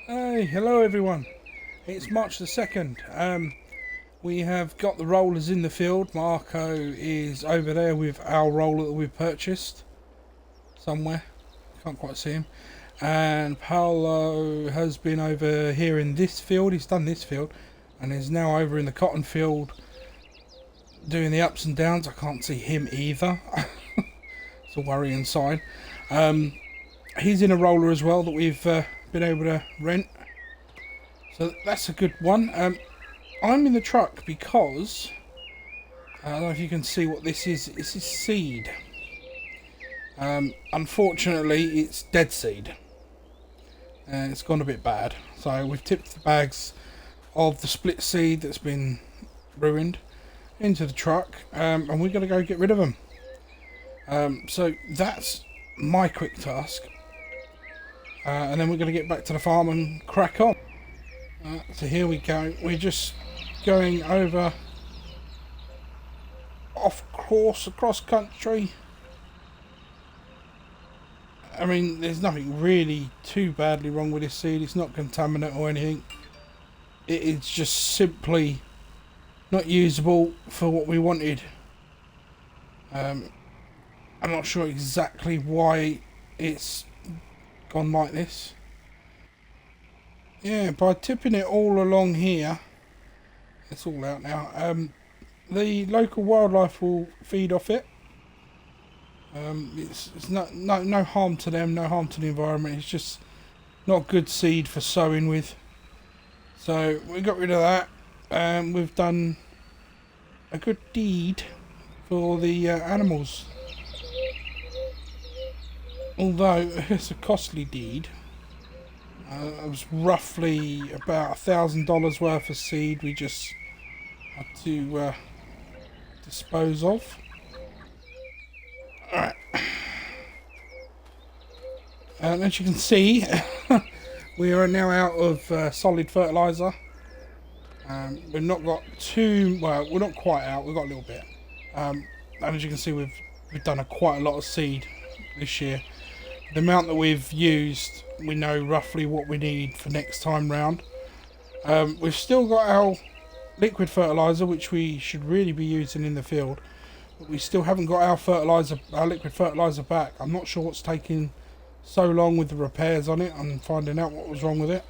Hey, hello everyone. It's March the 2nd. We have got the rollers in the field. Marco is over there with our roller that we've purchased somewhere. Can't quite see him. And Paolo has been over here in this field. He's done this field and is now over in the cotton field doing the ups and downs. I can't see him either. It's a worrying sign. He's in a roller as well that we've been able to rent. So that's a good one. I'm in the truck because I don't know if you can see what this is. This is seed. Unfortunately, it's dead seed. And it's gone a bit bad. So we've tipped the bags of the split seed that's been ruined into the truck, and we're going to go get rid of them. So that's my quick task. And then we're going to get back to the farm and crack on. So here we go. We're just going over off course across country. I mean, there's nothing really too badly wrong with this seed. It's not contaminant or anything. It's just simply not usable for what we wanted. I'm not sure exactly why it's gone like this. Yeah, by tipping it all along here, it's all out now. The local wildlife will feed off it. It's no harm to them, no harm to the environment. It's just not good seed for sowing with. So we got rid of that. We've done a good deed for the animals. Although it's a costly deed. It was roughly about $1,000 worth of seed we just had to dispose of. Alright. As you can see, we are now out of solid fertiliser. We've not got too well. We're not quite out. We've got a little bit. And as you can see, we've done quite a lot of seed this year. The amount that we've used, we know roughly what we need for next time round. We've still got our liquid fertiliser, which we should really be using in the field, but we still haven't got our liquid fertiliser back. I'm not sure what's taking so long with the repairs on it. I'm finding out what was wrong with it.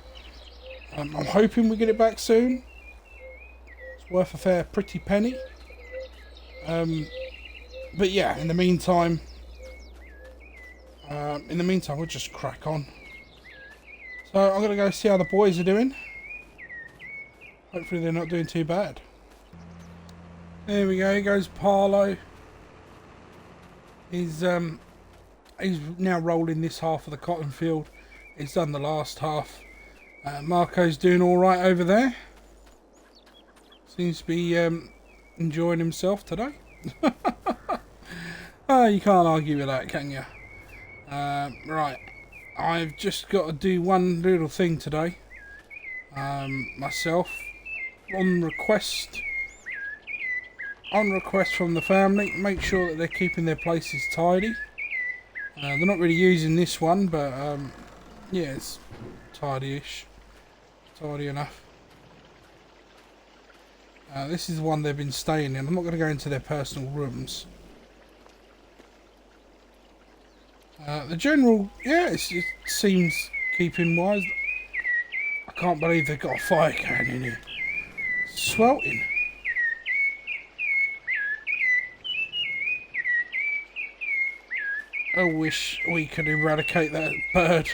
I'm hoping we get it back soon. It's worth a fair pretty penny. But yeah, in the meantime, we'll just crack on. So I'm going to go see how the boys are doing. Hopefully they're not doing too bad. There we go, here goes Paolo. He's now rolling this half of the cotton field. He's done the last half. Marco's doing alright over there. Seems to be enjoying himself today. Oh, you can't argue with that, can you? Right, I've just got to do one little thing today. Myself, on request from the family, make sure that they're keeping their places tidy. They're not really using this one, but yeah, it's tidy-ish, tidy enough. This is the one they've been staying in. I'm not going to go into their personal rooms. The general, yeah, it seems keeping wise. I can't believe they've got a fire can in here. Sweltering. I wish we could eradicate that bird.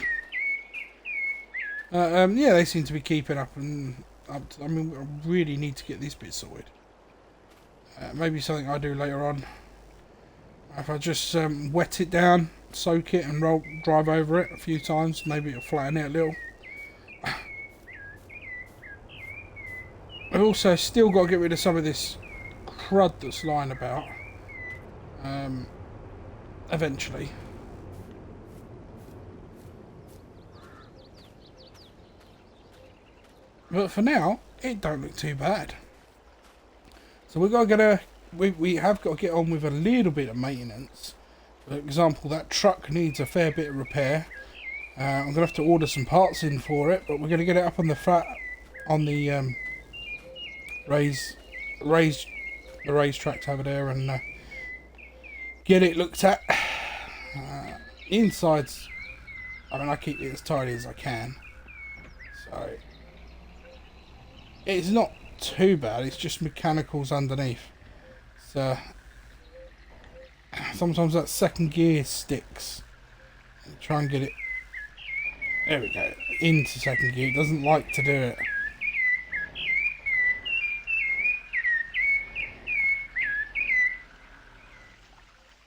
Yeah, they seem to be keeping up and up to, I mean, I really need to get this bit sorted. Maybe something I do later on. If I just wet it down, soak it and drive over it a few times, maybe it'll flatten it a little. I've also still got to get rid of some of this crud that's lying about. Eventually. But for now, it don't look too bad. So we've got to get we have got to get on with a little bit of maintenance. For example, that truck needs a fair bit of repair. I'm going to have to order some parts in for it, but we're going to get it up on the raised the racetrack over there and get it looked at. Inside's, I mean, I keep it as tidy as I can, so it's not too bad. It's just mechanicals underneath. So sometimes that second gear sticks. Try and get it. There we go. Into second gear. It doesn't like to do it.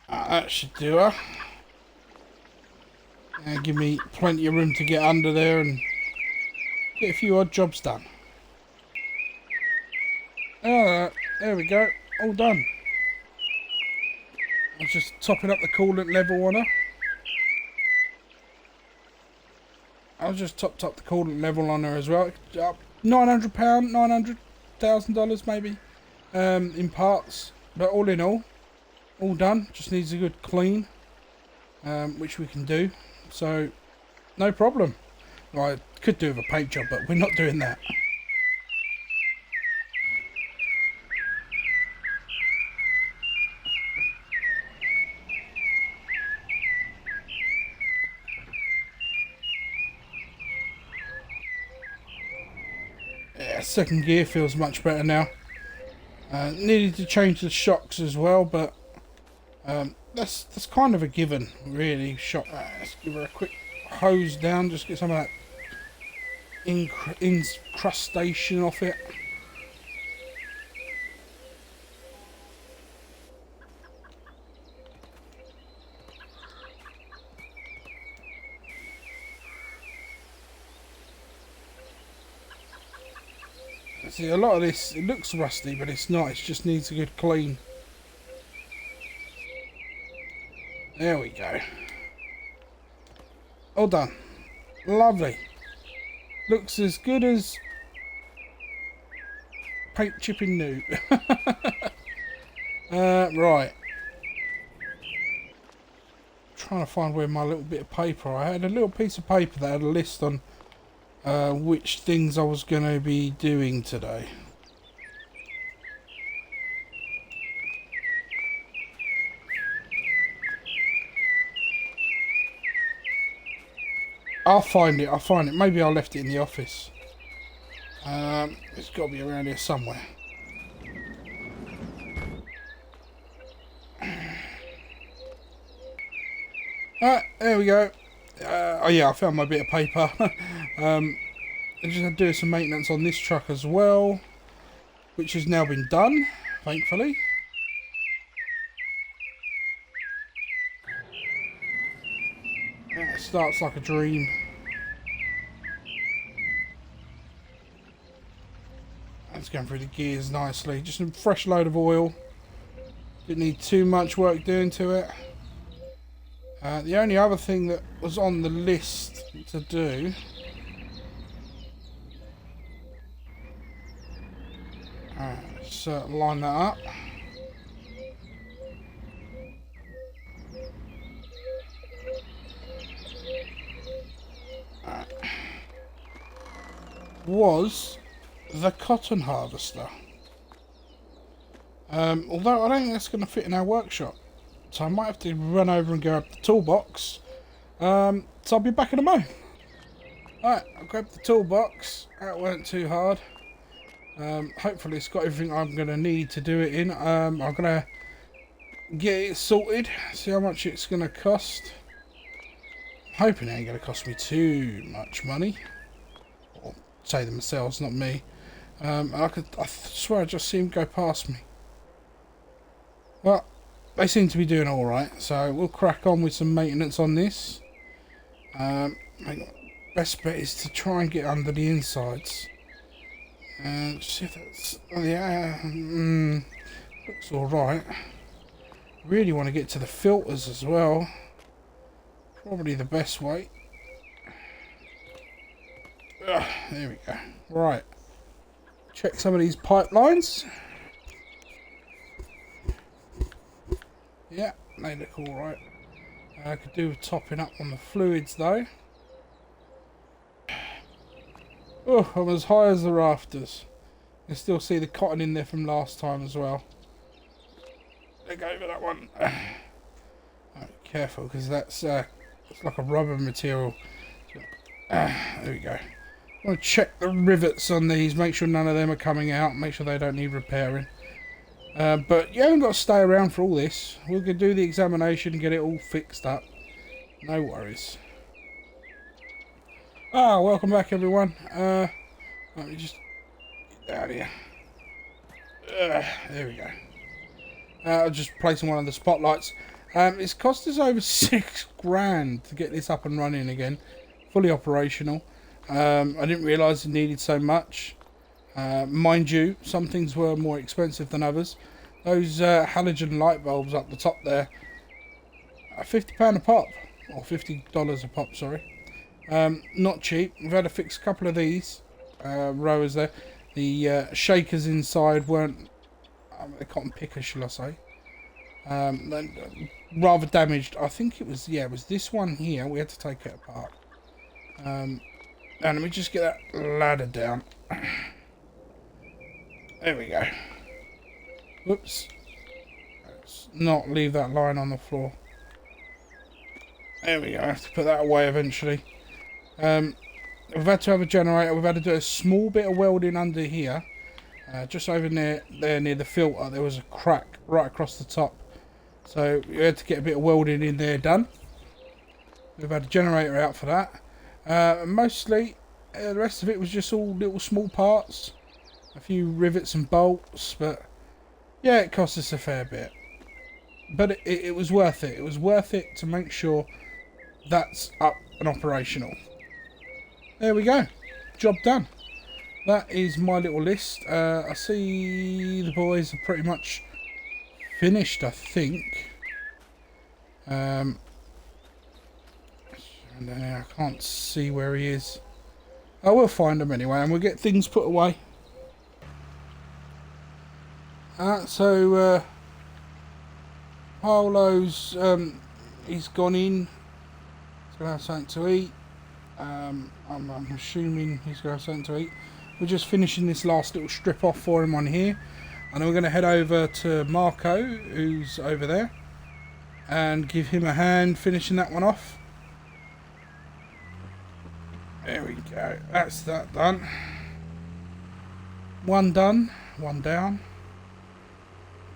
That should do her. And give me plenty of room to get under there and get a few odd jobs done. Alright, there we go. All done. I was just topping up the coolant level on her. I just topped up the coolant level on her as well. £900, $900,000 maybe in parts. But all in all done. Just needs a good clean, which we can do. So, no problem. Well, I could do with a paint job, but we're not doing that. Yeah, second gear feels much better now. Needed to change the shocks as well, but that's kind of a given, really. Let's give her a quick hose down, just get some of that incrustation off it. See, a lot of this, it looks rusty, but it's not. It just needs a good clean. There we go. All done. Lovely. Looks as good as paint chipping new. Right. Trying to find where my little bit of paper. I had a little piece of paper that had a list on which things I was going to be doing today. I'll find it. Maybe I left it in the office. It's got to be around here somewhere. Alright, there we go. Oh yeah, I found my bit of paper. I just had to do some maintenance on this truck as well, which has now been done, thankfully. It starts like a dream. It's going through the gears nicely. Just a fresh load of oil. Didn't need too much work doing to it. The only other thing that was on the list to do let's line that up. Was the cotton harvester. Although I don't think that's going to fit in our workshop, so I might have to run over and grab the toolbox. So I'll be back in a moment. Alright, I grabbed the toolbox. That weren't too hard. Hopefully it's got everything I'm going to need to do it in. I'm going to get it sorted, see how much it's going to cost. I'm hoping it ain't going to cost me too much money. Or say themselves, not me. I swear I just see them go past me. Well, they seem to be doing alright, so we'll crack on with some maintenance on this. Best bet is to try and get under the insides. See if that's... yeah, looks alright. Really want to get to the filters as well. Probably the best way. There we go. Right. Check some of these pipelines. Yeah, they look alright. I could do with topping up on the fluids though. Oh, I'm as high as the rafters. You can still see the cotton in there from last time as well. Let go over that one. Oh, careful, because that's it's like a rubber material. There we go. I want to check the rivets on these, make sure none of them are coming out, make sure they don't need repairing. But you haven't got to stay around for all this. We can do the examination and get it all fixed up. No worries. Ah, welcome back everyone. Let me just get down here. There we go. I'll just placing one of the spotlights. It's cost us over £6,000 to get this up and running again, fully operational. I didn't realise it needed so much. Mind you, some things were more expensive than others. Those halogen light bulbs up the top there are £50 a pop, or $50 a pop, sorry. Not cheap. We've had to fix a couple of these rowers there. The shakers inside weren't, the cotton pickers, shall I say, rather damaged. I think it was, yeah, it was this one here. We had to take it apart. And let me just get that ladder down. There we go. Whoops. Let's not leave that line on the floor. There we go. I have to put that away eventually. We've had to have a generator. We've had to do a small bit of welding under here. Just over there near the filter, there was a crack right across the top. So we had to get a bit of welding in there done. We've had a generator out for that. Mostly, the rest of it was just all little small parts. A few rivets and bolts, but yeah, it cost us a fair bit. But it was worth it. It was worth it to make sure that's up and operational. There we go. Job done. That is my little list. I see the boys are pretty much finished, I think. And I can't see where he is. I will find him anyway, and we'll get things put away. So Paolo's he's gone in. He's gonna have something to eat. I'm assuming he's gonna have something to eat. We're just finishing this last little strip off for him on here, and then we're gonna head over to Marco, who's over there, and give him a hand finishing that one off. There we go. That's that done. One done. One down.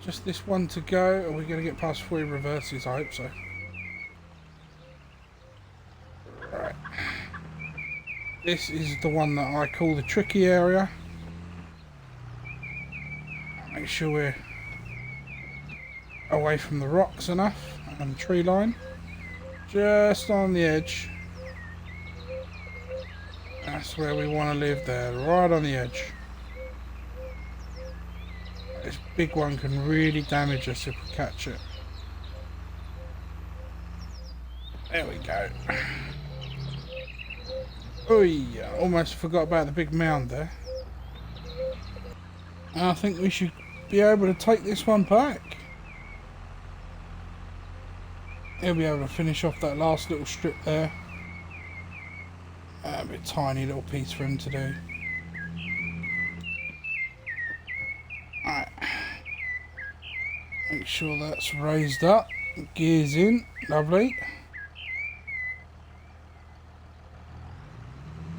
Just this one to go. Are we going to get past 3 reverses? I hope so. Right. This is the one that I call the tricky area. Make sure we're away from the rocks enough and the tree line. Just on the edge. That's where we want to live there, right on the edge. This big one can really damage us if we catch it. There we go. Oi, almost forgot about the big mound there. I think we should be able to take this one back. He'll be able to finish off that last little strip there. A bit tiny little piece for him to do. Alright. Make sure that's raised up. Gears in. Lovely.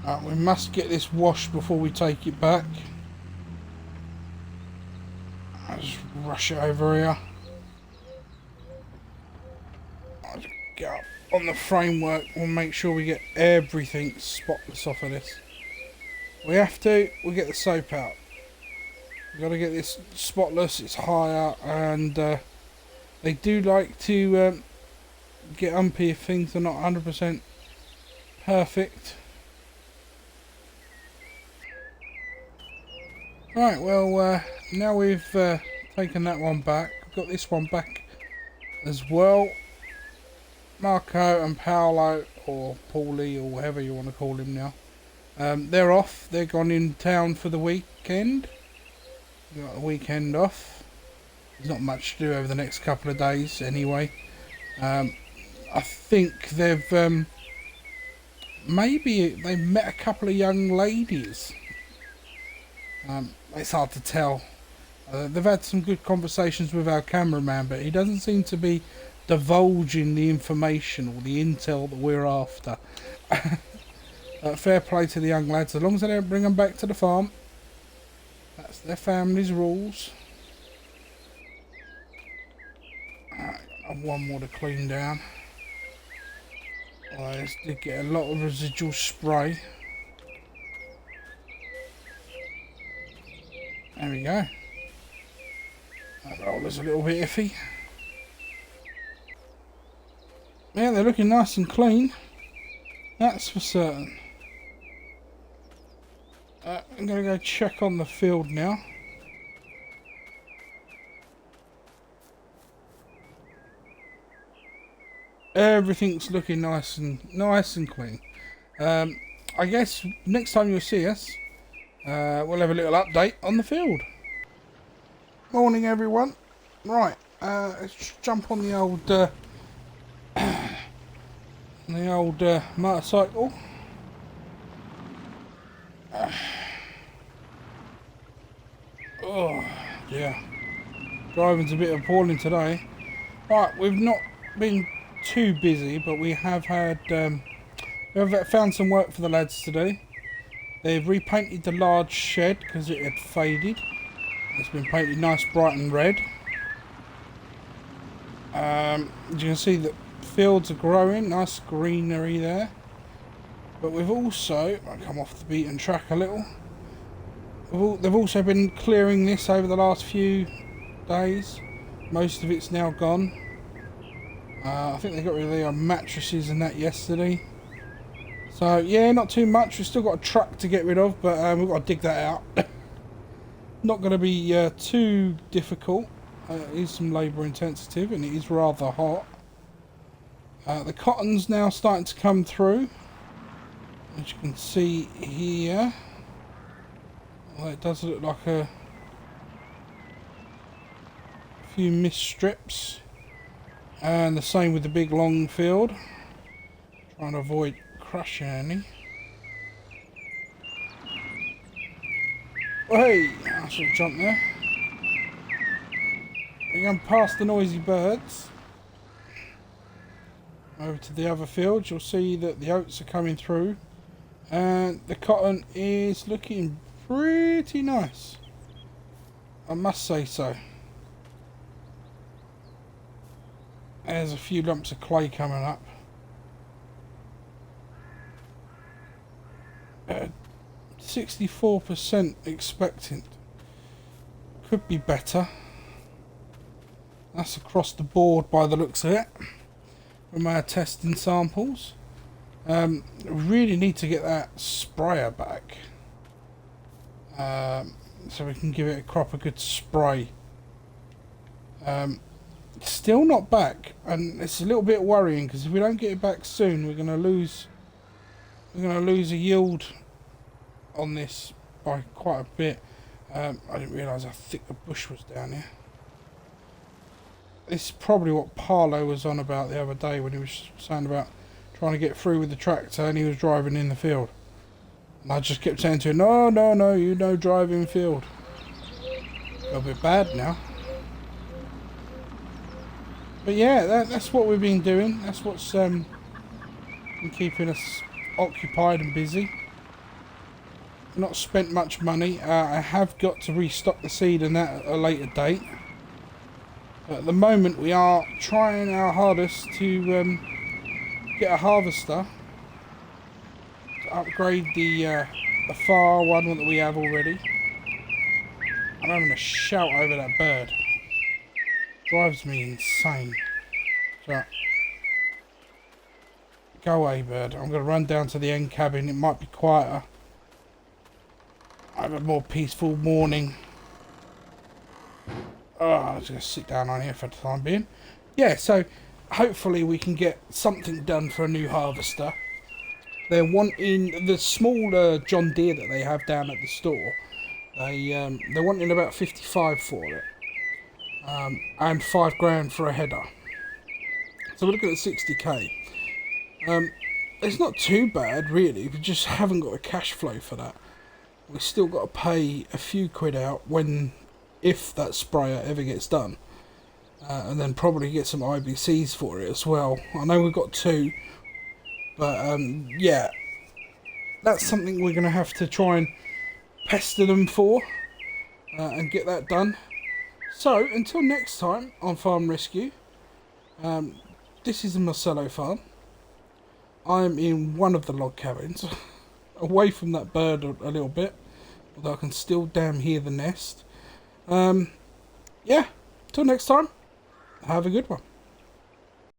Right, we must get this washed before we take it back. I'll just rush it over here. I'll just get up on the framework. We'll make sure we get everything spotless off of this. We have to. We'll get the soap out. We've got to get this spotless. It's higher, and they do like to get umpy if things are not 100% perfect. Right, well, now we've taken that one back, we've got this one back as well. Marco and Paolo, or Paulie, or whatever you want to call him now, they're off. They're gone in town for the weekend. We've got the weekend off. There's not much to do over the next couple of days anyway. I think they've maybe they met a couple of young ladies. It's hard to tell. They've had some good conversations with our cameraman, but he doesn't seem to be divulging the information or the intel that we're after. Fair play to the young lads, as long as they don't bring them back to the farm. That's their family's rules. I've one more to clean down. I did get a lot of residual spray. There we go. That roller's a little bit iffy. Yeah, they're looking nice and clean. That's for certain. I'm going to go check on the field now. Everything's looking nice and clean. I guess next time you'll see us, we'll have a little update on the field. Morning, everyone. Right, let's jump on the old motorcycle. Oh yeah, driving's a bit appalling today. Right, we've not been too busy, but we have had we've found some work for the lads to do. They've repainted the large shed because it had faded. It's been painted nice bright and red. As you can see, the fields are growing, nice greenery there. But we've also, I'll come off the beaten track a little. They've also been clearing this over the last few days. Most of it's now gone. I think they got rid of their mattresses and that yesterday. So yeah, not too much. We've still got a truck to get rid of, but we've got to dig that out. Not going to be too difficult. It is some labour intensive and it is rather hot. The cotton's now starting to come through, as you can see here. Well, it does look like a few mist strips, and the same with the big long field. Trying to avoid crushing any. Oh, hey, I should have jumped there. We're going past the noisy birds. Over to the other fields, you'll see that the oats are coming through, and the cotton is looking pretty nice, I must say so. There's a few lumps of clay coming up. 64% expectant. Could be better. That's across the board by the looks of it, from our testing samples. Really need to get that sprayer back, so we can give it a crop a good spray. Still not back, and it's a little bit worrying because if we don't get it back soon, we're going to lose a yield on this by quite a bit. I didn't realise how thick the bush was down here. This is probably what Parlo was on about the other day when he was saying about trying to get through with the tractor and he was driving in the field. And I just kept saying to him, no, you no drive in field. A bit bad now. But yeah, that's what we've been doing. That's what's been keeping us occupied and busy. Not spent much money. I have got to restock the seed and that at a later date. At the moment we are trying our hardest to get a harvester to upgrade the far one that we have already. I'm having a shout over that bird. Drives me insane. So, go away, bird. I'm going to run down to the end cabin. It might be quieter. I have a more peaceful morning. Oh, I was going to sit down on here for the time being. Yeah, so hopefully we can get something done for a new harvester. They're wanting the smaller John Deere that they have down at the store. They're wanting about 55 for it, and $5 grand for a header. So we're looking at 60k. it's not too bad really. We just haven't got a cash flow for that. We still got to pay a few quid out if that sprayer ever gets done, and then probably get some IBCs for it as well. I know we've got 2, but yeah, that's something we're going to have to try and pester them for, and get that done. So until next time on Farm Rescue, this is the Marcello farm. I'm in one of the log cabins, away from that bird a little bit, although I can still damn hear the nest. Yeah, till next time, have a good one.